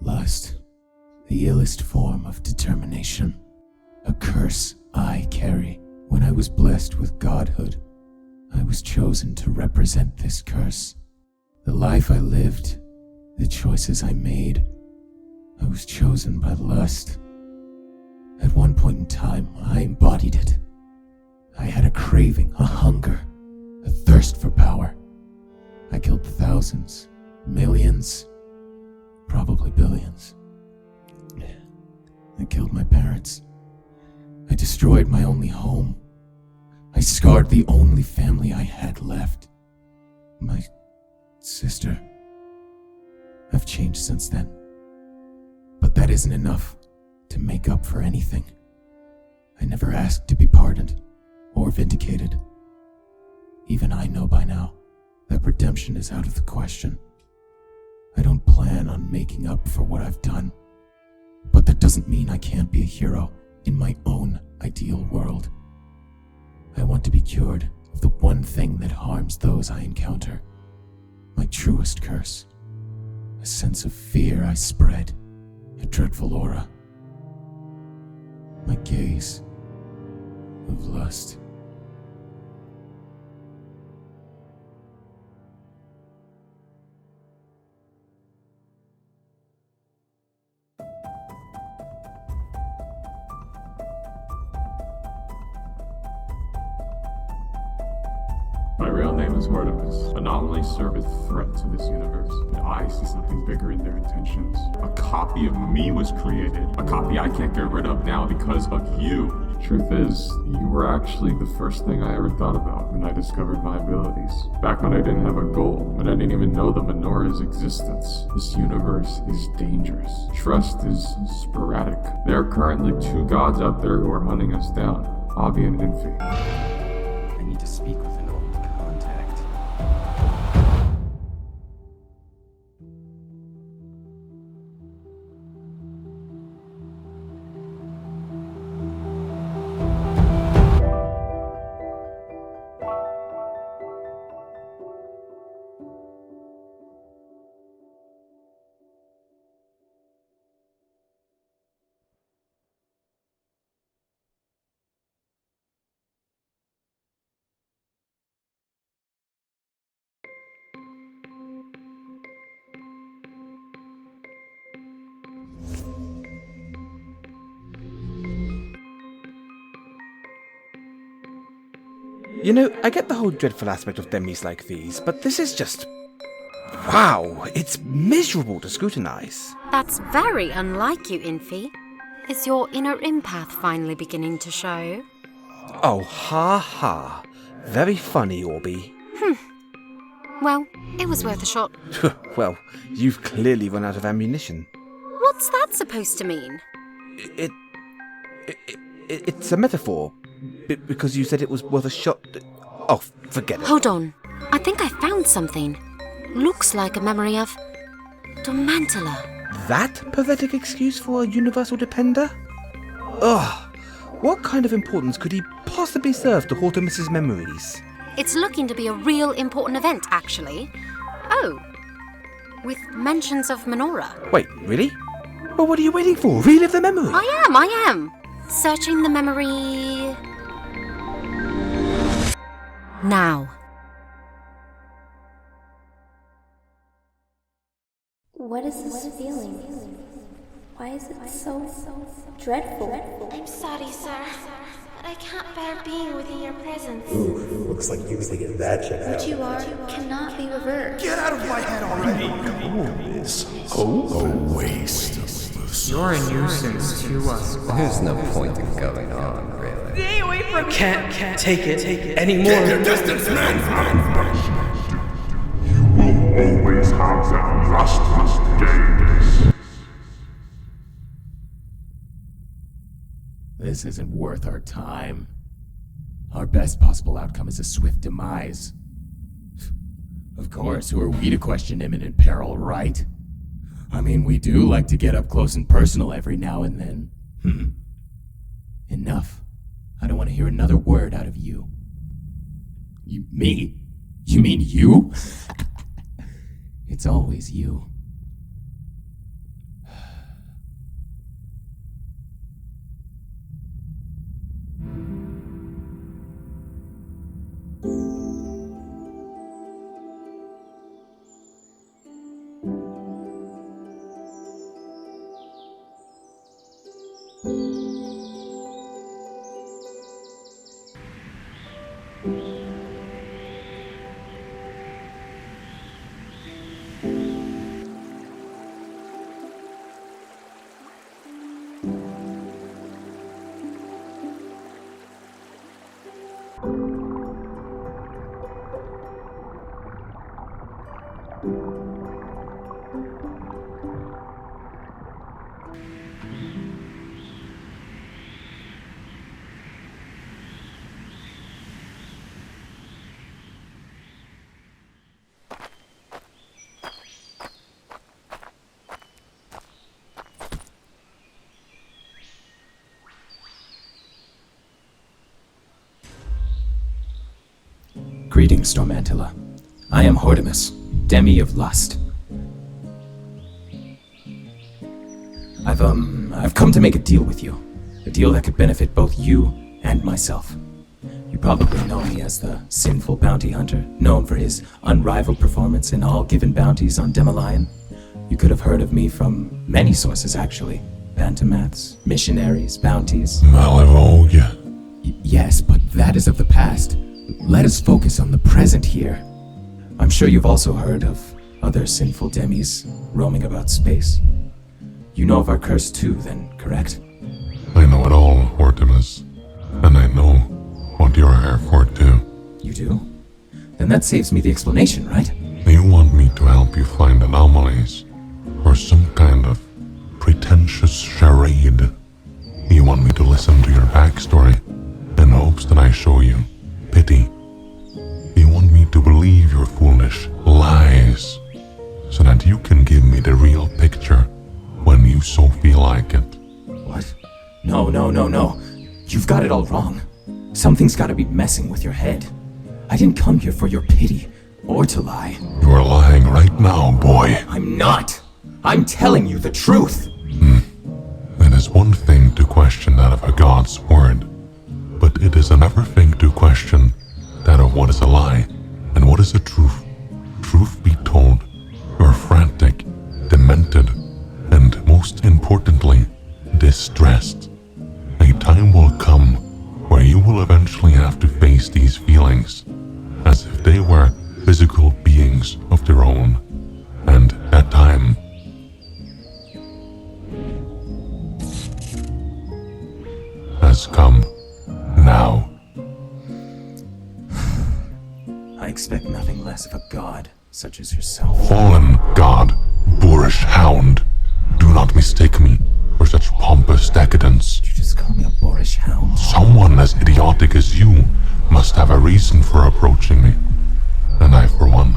Lust, the illest form of determination. A curse I carry. When I was blessed with godhood, I was chosen to represent this curse. The life I lived, the choices I made, I was chosen by lust. At one point in time, I embodied it. I had a craving, a hunger, a thirst for power. I killed thousands, millions, probably billions. I killed my parents. I destroyed my only home. I scarred the only family I had left. My sister. I've changed since then. But that isn't enough to make up for anything. I never asked to be pardoned or vindicated. Even I know by now that redemption is out of the question. I don't plan on making up for what I've done. But that doesn't mean I can't be a hero in my own ideal world. I want to be cured of the one thing that harms those I encounter. My truest curse. A sense of fear I spread. A dreadful aura. My gaze of lust. My real name is Hortemis. Anomalies serve as a threat to this universe, and I see something bigger in their intentions. A copy of me was created. A copy I can't get rid of now because of you. Truth is, you were actually the first thing I ever thought about when I discovered my abilities. Back when I didn't have a goal, when I didn't even know the Menora's existence. This universe is dangerous. Trust is sporadic. There are currently 2 gods out there who are hunting us down. Obby and Infy. I need to speak with an old contact. You know, I get the whole dreadful aspect of demis like these, but this is just... wow, it's miserable to scrutinize. That's very unlike you, Infy. Is your inner empath finally beginning to show? Oh, ha ha. Very funny, Obby. Well, it was worth a shot. Well, you've clearly run out of ammunition. What's that supposed to mean? It's a metaphor. Because you said it was worth a shot. Oh, forget it. Hold on. I think I found something. Looks like a memory of Dormantila. That pathetic excuse for a universal depender? Ugh. What kind of importance could he possibly serve to Hortemis' memories? It's looking to be a real important event, actually. Oh. With mentions of Menora. Wait, really? Well, what are you waiting for? Relive the memory. I am. Searching the memory... now. What is this feeling? Why is it so dreadful? I'm sorry, sir, but I can't bear being within your presence. Ooh, looks like you need to get that checked out. What you are cannot be reversed. Get out of my head already! A waste. You're a nuisance to us all. There's no point in going on, really. Stay away from me! Can't take it anymore. Get your distance, man! You will always have that lustrous gaze. This isn't worth our time. Our best possible outcome is a swift demise. Of course, who are we to question imminent peril, right? I mean, we do like to get up close and personal every now and then. Enough. I don't want to hear another word out of you. Me? You mean you? It's always you. Greetings, Dormantila. I am Hortemis, Demi of Lust. I've come to make a deal with you. A deal that could benefit both you and myself. You probably know me as the sinful bounty hunter, known for his unrivaled performance in all given bounties on Demolion. You could have heard of me from many sources, actually. Bantamats, missionaries, bounties. Malivogue. Yes, but that is of the past. Let us focus on the present here. I'm sure you've also heard of other sinful demis roaming about space. You know of our curse too, then, correct? I know it all, Hortemis. And I know what you're here for too. You do? Then that saves me the explanation, right? You want me to help you find anomalies? Or some kind of pretentious charade? You want me to listen to your backstory in hopes that I show you pity? You want me to believe your foolish lies so that you can give me the real picture when you so feel like it? What? No. You've got it all wrong. Something's gotta be messing with your head. I didn't come here for your pity or to lie. You are lying right now, boy. I'm not. I'm telling you the truth. It is one thing to question that of a god's word, but it is another thing to question that of what is a lie and what is a truth. Truth be told, you are frantic, demented, and most importantly, distressed. A time will come where you will eventually have to face these feelings as if they were physical beings of their own, and that time has come now. I expect nothing less of a god such as yourself. Fallen god, boorish hound, do not mistake me for such pompous decadence. Did you just call me a boorish hound? Someone as idiotic as you must have a reason for approaching me. And I, for one,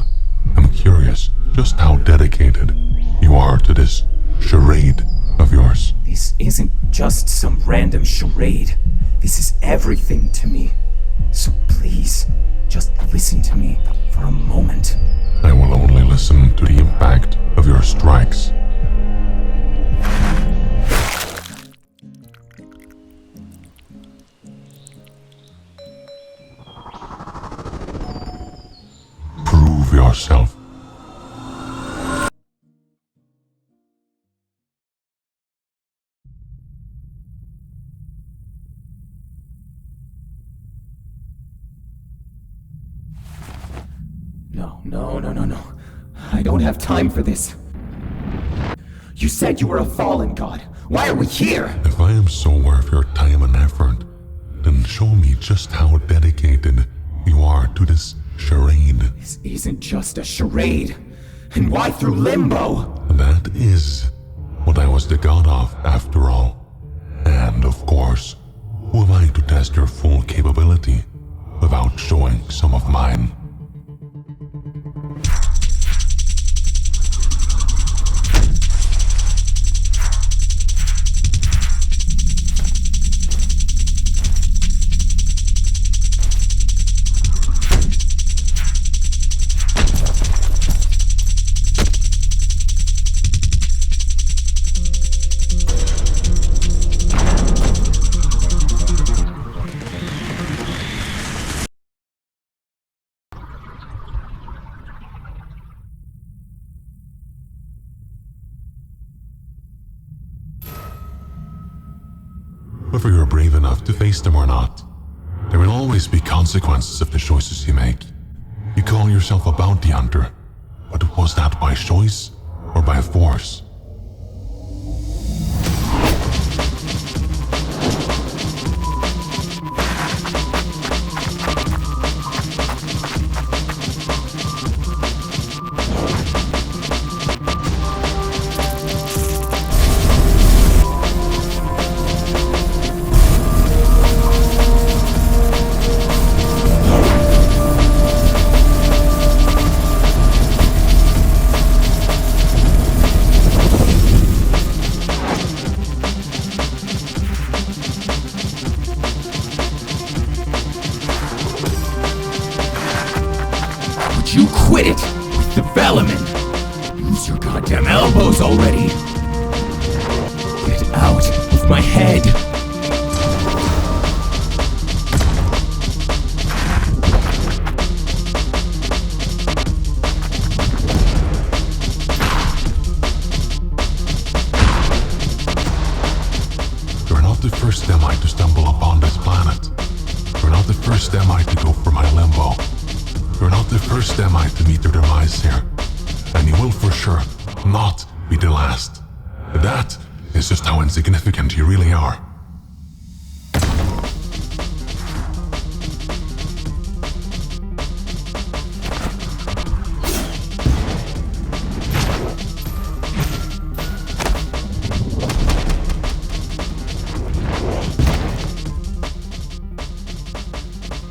am curious just how dedicated you are to this charade of yours. This isn't just some random charade. This is everything to me. So please, just listen to me for a moment. I will only listen to the impact of your strikes. Prove yourself. No. I don't have time for this. You said you were a fallen god. Why are we here? If I am so worth your time and effort, then show me just how dedicated you are to this charade. This isn't just a charade. And why through limbo? That is what I was the god of, after all. And of course, who am I to test your full capability without showing some of mine? Whether you're brave enough to face them or not, there will always be consequences of the choices you make. You call yourself a bounty hunter, but was that by choice or by force? development. Use your goddamn elbows already. Get out of my head. You're not the first Demite to stumble upon this planet. You're not the first Demite to go for my limbo. You're not the first Demite to meet their demise here. And you will for sure not be the last. That is just how insignificant you really are.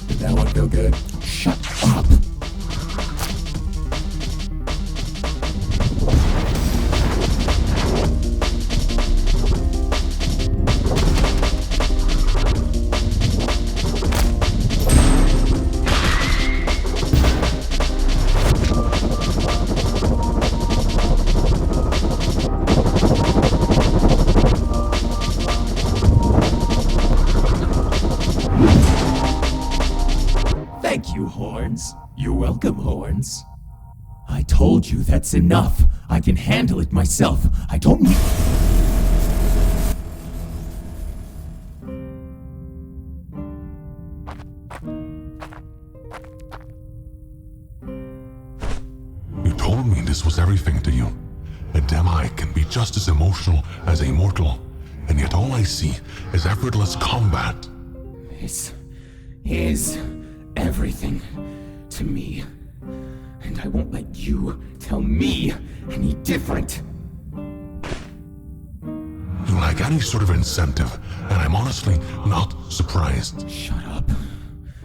Did that one feel good? Shut up. Thank you, Horns. You're welcome, Horns. I told you that's enough. I can handle it myself. I don't need... You told me this was everything to you. A Demi can be just as emotional as a mortal, and yet all I see is effortless combat. This is everything to me. And I won't let you tell me any different. You lack any sort of incentive, and I'm honestly not surprised. Shut up.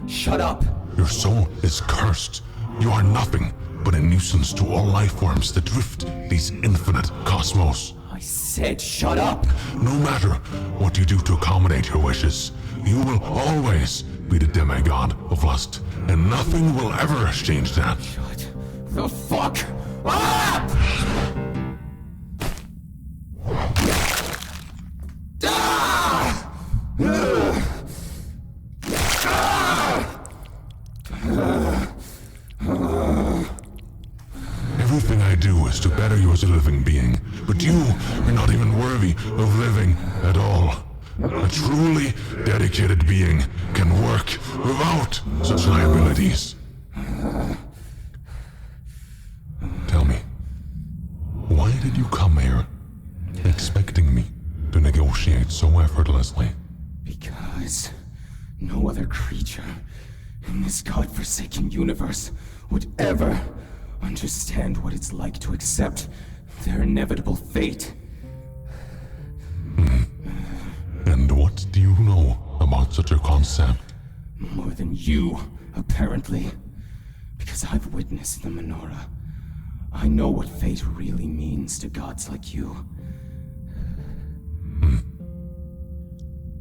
Shut up. Your soul is cursed. You are nothing but a nuisance to all life forms that drift these infinite cosmos. I said shut up. No matter what you do to accommodate your wishes, you will always be the demigod of lust, and nothing will ever change that. Shut the fuck up! Everything I do is to better you as a living being, but you are not even worthy of living at all. A truly dedicated being can work without such liabilities. Tell me, why did you come here expecting me to negotiate so effortlessly? Because no other creature in this godforsaken universe would ever understand what it's like to accept their inevitable fate. And what do you know about such a concept? More than you, apparently. Because I've witnessed the menorah. I know what fate really means to gods like you.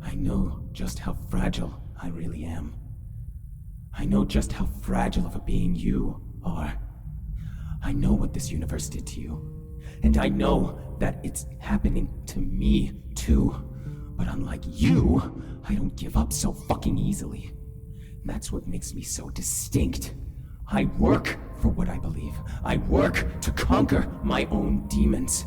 I know just how fragile I really am. I know just how fragile of a being you are. I know what this universe did to you. And I know that it's happening to me, too. But unlike you, I don't give up so fucking easily. That's what makes me so distinct. I work for what I believe. I work to conquer my own demons.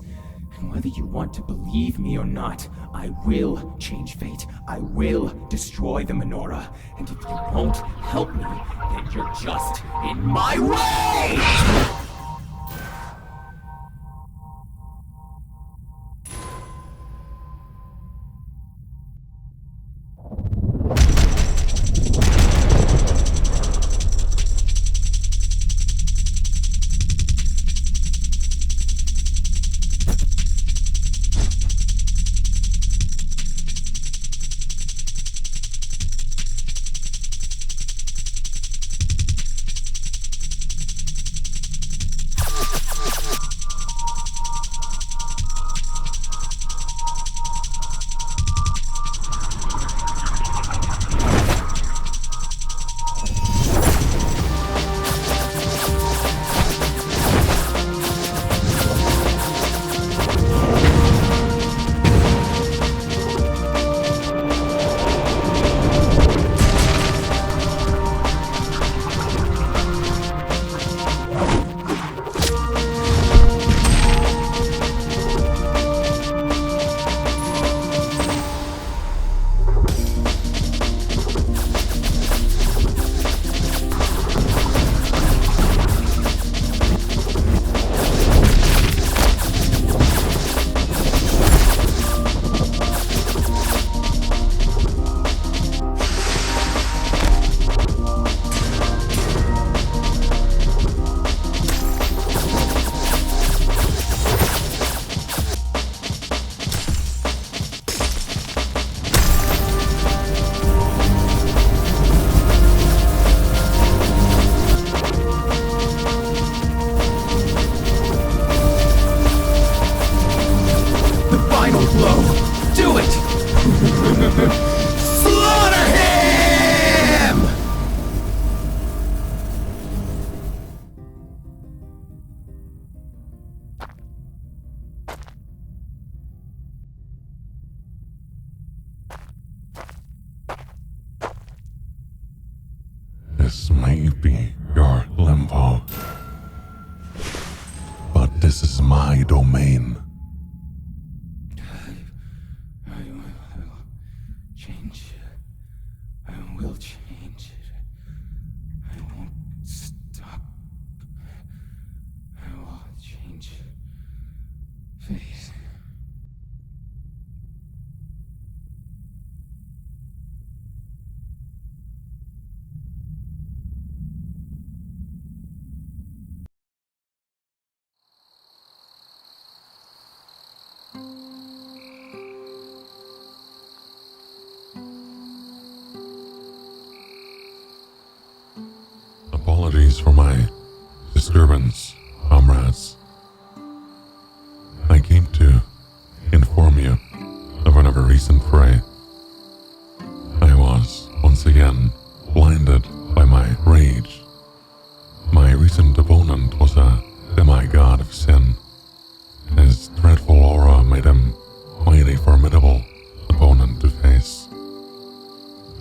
And whether you want to believe me or not, I will change fate. I will destroy the menorah. And if you won't help me, then you're just in my way! may be your limbo, but this is my domain. I will change. I will change. I won't stop. I will change. Please. Apologies for my disturbance, comrades. I came to inform you of another recent fray. I was, once again, blinded by my rage. My recent opponent was a demigod of sin. His dreadful aura made him quite a formidable opponent to face.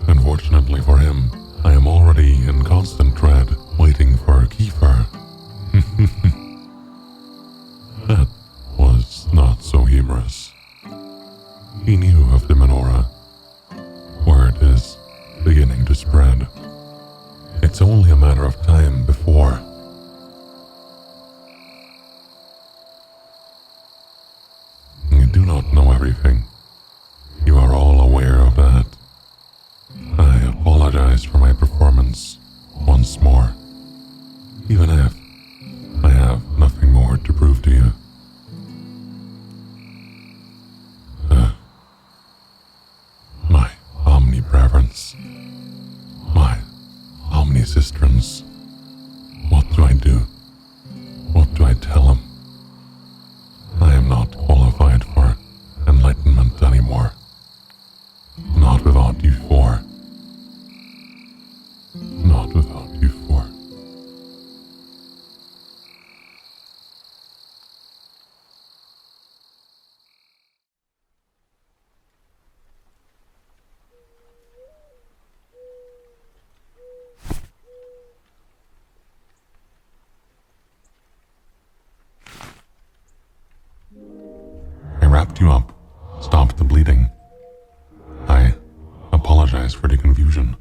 Unfortunately for him, I am already in constant dread, waiting for Kiefer. That was not so humorous. He knew of the menorah. Word is beginning to spread. It's only a matter of time before... You do not know everything. You are all aware of that. I apologize for my performance once more, even if I have nothing more to prove to you. My omnipresence, my omnisistrance. What do I do? What do I tell him? I am not qualified for enlightenment anymore. Not without you four. Not without you four. I wrapped you up, stopped the bleeding. I apologize for the confusion.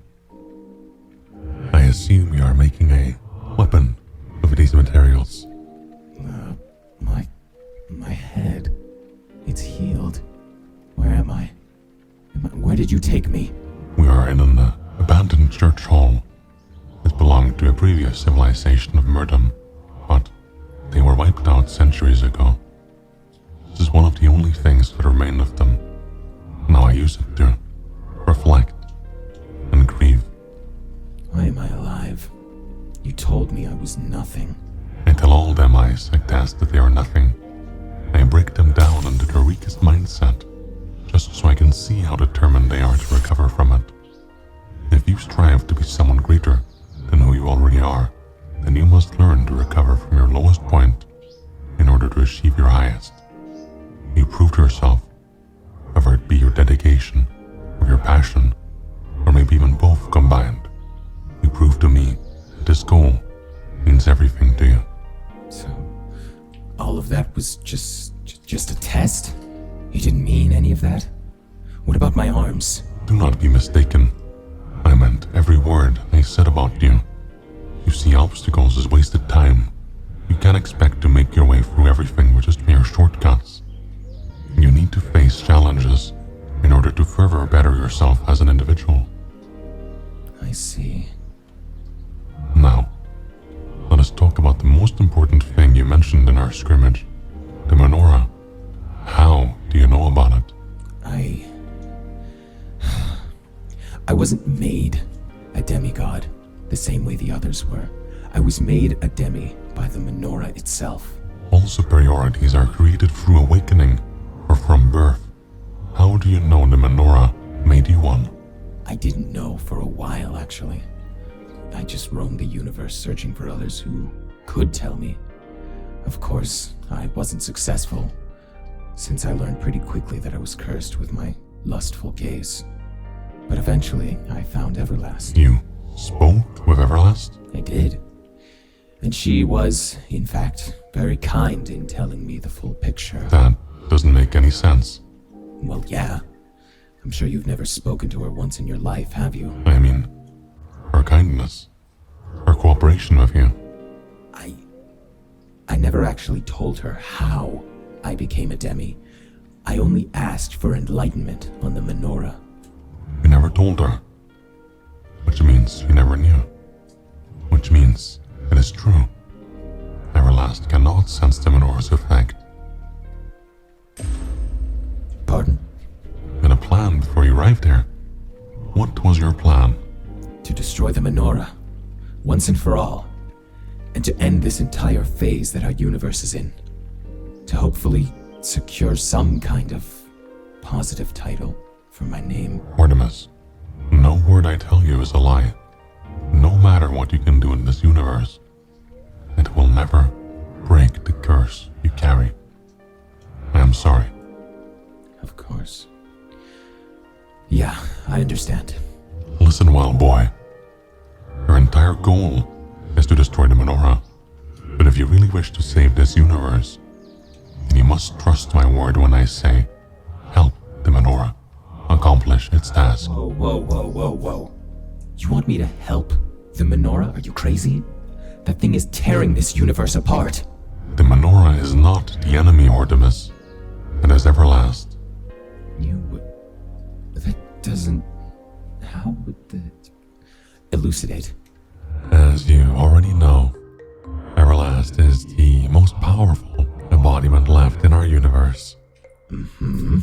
I assume you are making a weapon of these materials. My head. It's healed. Where am I? Where did you take me? We are in an abandoned church hall. It belonged to a previous civilization of Murdom, but they were wiped out centuries ago. This is one of the only things that remain of them. Now I use it to reflect and grieve. Why am I alive? You told me I was nothing. I tell all them I suggest that they are nothing. I break them down into their weakest mindset, just so I can see how determined they are to recover from it. If you strive to be someone greater than who you already are, then you must learn to recover from your lowest point in order to achieve your highest. You proved yourself, whether it be your dedication or your passion, or maybe even both combined. You proved to me that this goal means everything to you. So, all of that was just a test? You didn't mean any of that? What about my arms? Do not be mistaken. I meant every word I said about you. You see obstacles as wasted time. You can't expect to make your way through everything with just mere shortcuts. You need to face challenges in order to further better yourself as an individual. I see. Now, let us talk about the most important thing you mentioned in our scrimmage, the menorah. How do you know about it? I wasn't made a demigod the same way the others were. I was made a demi by the menorah itself. All superiorities are created through awakening or from birth. How do you know the menorah made you one? I didn't know for a while, actually. I just roamed the universe searching for others who could tell me. Of course, I wasn't successful, since I learned pretty quickly that I was cursed with my lustful gaze. But eventually, I found Everlast. You spoke with Everlast? I did. And she was, in fact, very kind in telling me the full picture. That doesn't make any sense. Well, yeah. I'm sure you've never spoken to her once in your life, have you? I mean, her kindness, her cooperation with you. I never actually told her how I became a demi. I only asked for enlightenment on the menorah. You never told her. Which means you never knew. Which means it is true. Everlast cannot sense the menorah's effect. Pardon? You had a plan before you arrived here. What was your plan? To destroy the menorah, once and for all. And to end this entire phase that our universe is in. To hopefully secure some kind of positive title for my name. Hortemis, no word I tell you is a lie. No matter what you can do in this universe, it will never break the curse you carry. I am sorry. Of course. Yeah, I understand. Listen well, boy. Your entire goal is to destroy the menorah. But if you really wish to save this universe, then you must trust my word when I say, help the menorah accomplish its task. Whoa. You want me to help the menorah? Are you crazy? That thing is tearing this universe apart. The menorah is not the enemy, Hortemis. It is Everlast. That doesn't... How would that... Elucidate. As you already know, Everlast is the most powerful embodiment left in our universe. Mm-hmm.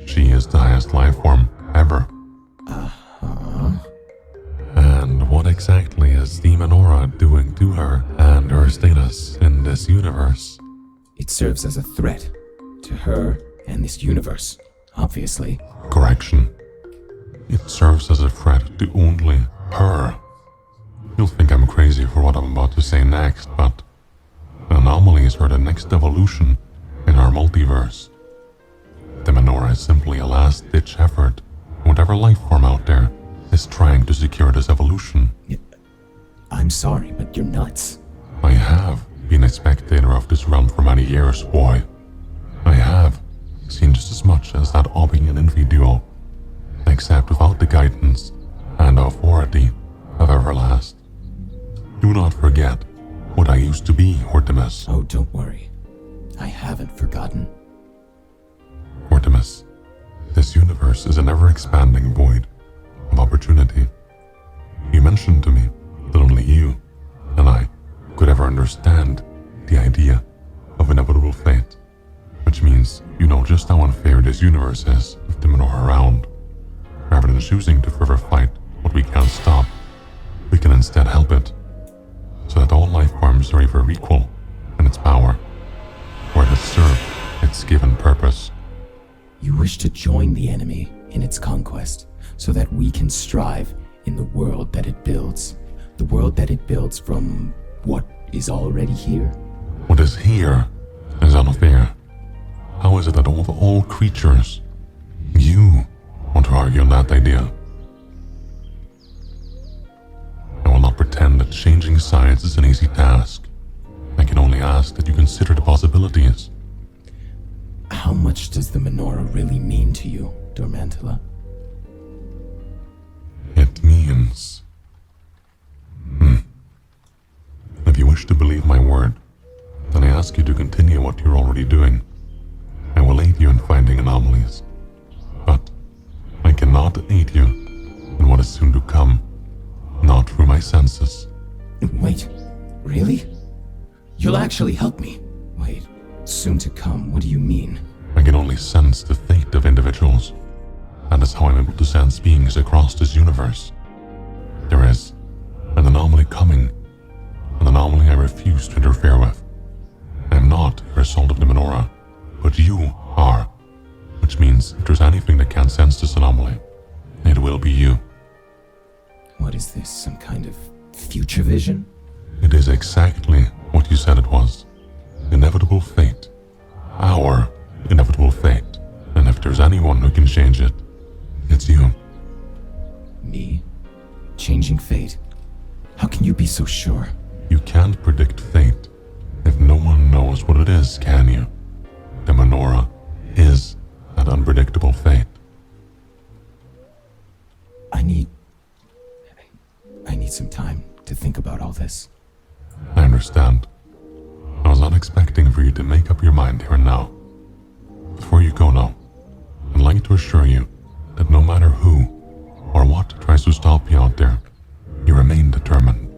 She is the highest life form ever. Uh-huh. And what exactly is the menorah doing to her and her status in this universe? It serves as a threat to her and this universe, obviously. Correction. It serves as a threat to only her. You'll think I'm crazy for what I'm about to say next, but anomalies are the next evolution in our multiverse. The menorah is simply a last-ditch effort. Whatever life form out there is trying to secure this evolution. I'm sorry, but you're nuts. I have been a spectator of this realm for many years, boy. I have seen just as much as that Obby and Infy duo, except without the guidance and authority of Everlast. Do not forget what I used to be, Hortemis. Oh, don't worry. I haven't forgotten. Hortemis, this universe is an ever-expanding void of opportunity. You mentioned to me that only you and I could ever understand the idea of inevitable fate, which means you know just how unfair this universe is with the menorah around. Rather than choosing to further fight what we can't stop, we can instead help it, so that all life forms are either equal in its power, or it has served its given purpose. You wish to join the enemy in its conquest, so that we can strive in the world that it builds. The world that it builds from what is already here. What is here is unfair. How is it that of all creatures, you want to argue on that idea? I will not pretend that changing sides is an easy task. I can only ask that you consider the possibilities. How much does the menorah really mean to you, Dormantila? It means... If you wish to believe my word, then I ask you to continue what you're already doing. I will aid you in finding anomalies. But I cannot aid you in what is soon to come, not through my senses. Wait, really? You'll actually help me? Wait, soon to come, what do you mean? I can only sense the fate of individuals. That is how I'm able to sense beings across this universe. There is an anomaly coming, an anomaly I refuse to interfere with. I am not a result of the menorah, but you are, which means if there's anything that can sense this anomaly, it will be you. What is this, some kind of future vision? It is exactly what you said it was. Inevitable fate. Our inevitable fate. And if there's anyone who can change it, it's you. Me? Changing fate? How can you be so sure? You can't predict fate if no one knows what it is, can you? The menorah is that unpredictable fate. I need some time to think about all this. I understand. I was not expecting for you to make up your mind here and now. Before you go now, I'd like to assure you that no matter who or what tries to stop you out there, you remain determined.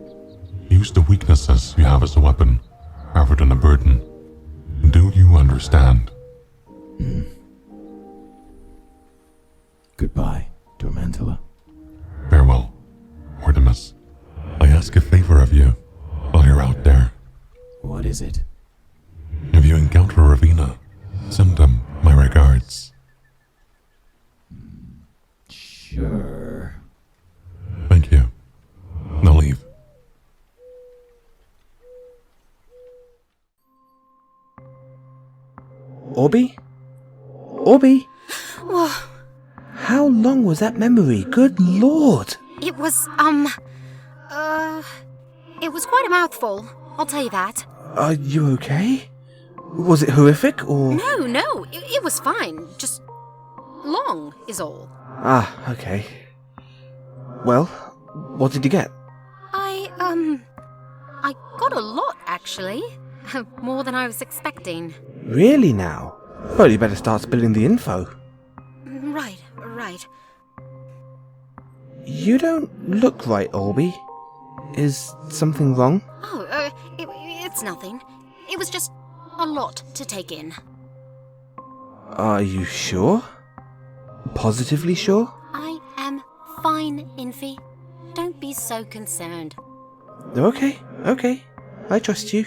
Use the weaknesses you have as a weapon, rather than a burden. Do you understand? Goodbye, Dormantila. Farewell, Hortemis. I ask a favor of you while you're out there. What is it? If you encounter Ravina, send them my regards. Sure. Thank you. Now leave. Obby? Obby? Oh, How long was that memory? Good lord! it was, it was quite a mouthful. I'll tell you that. Are you okay? Was it horrific, or...? No, it was fine. Just long is all. Ah, okay. Well, what did you get? I got a lot, actually. More than I was expecting. Really now? Well, you better start spilling the info. Right. You don't look right, Obby. Is something wrong? Oh, it's nothing. It was just a lot to take in. Are you sure? Positively sure? I am fine, Infy. Don't be so concerned. Okay. I trust you.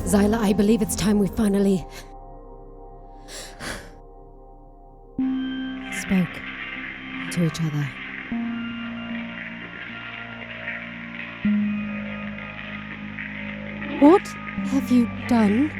Zyla, I believe it's time we finally spoke to each other. What have you done?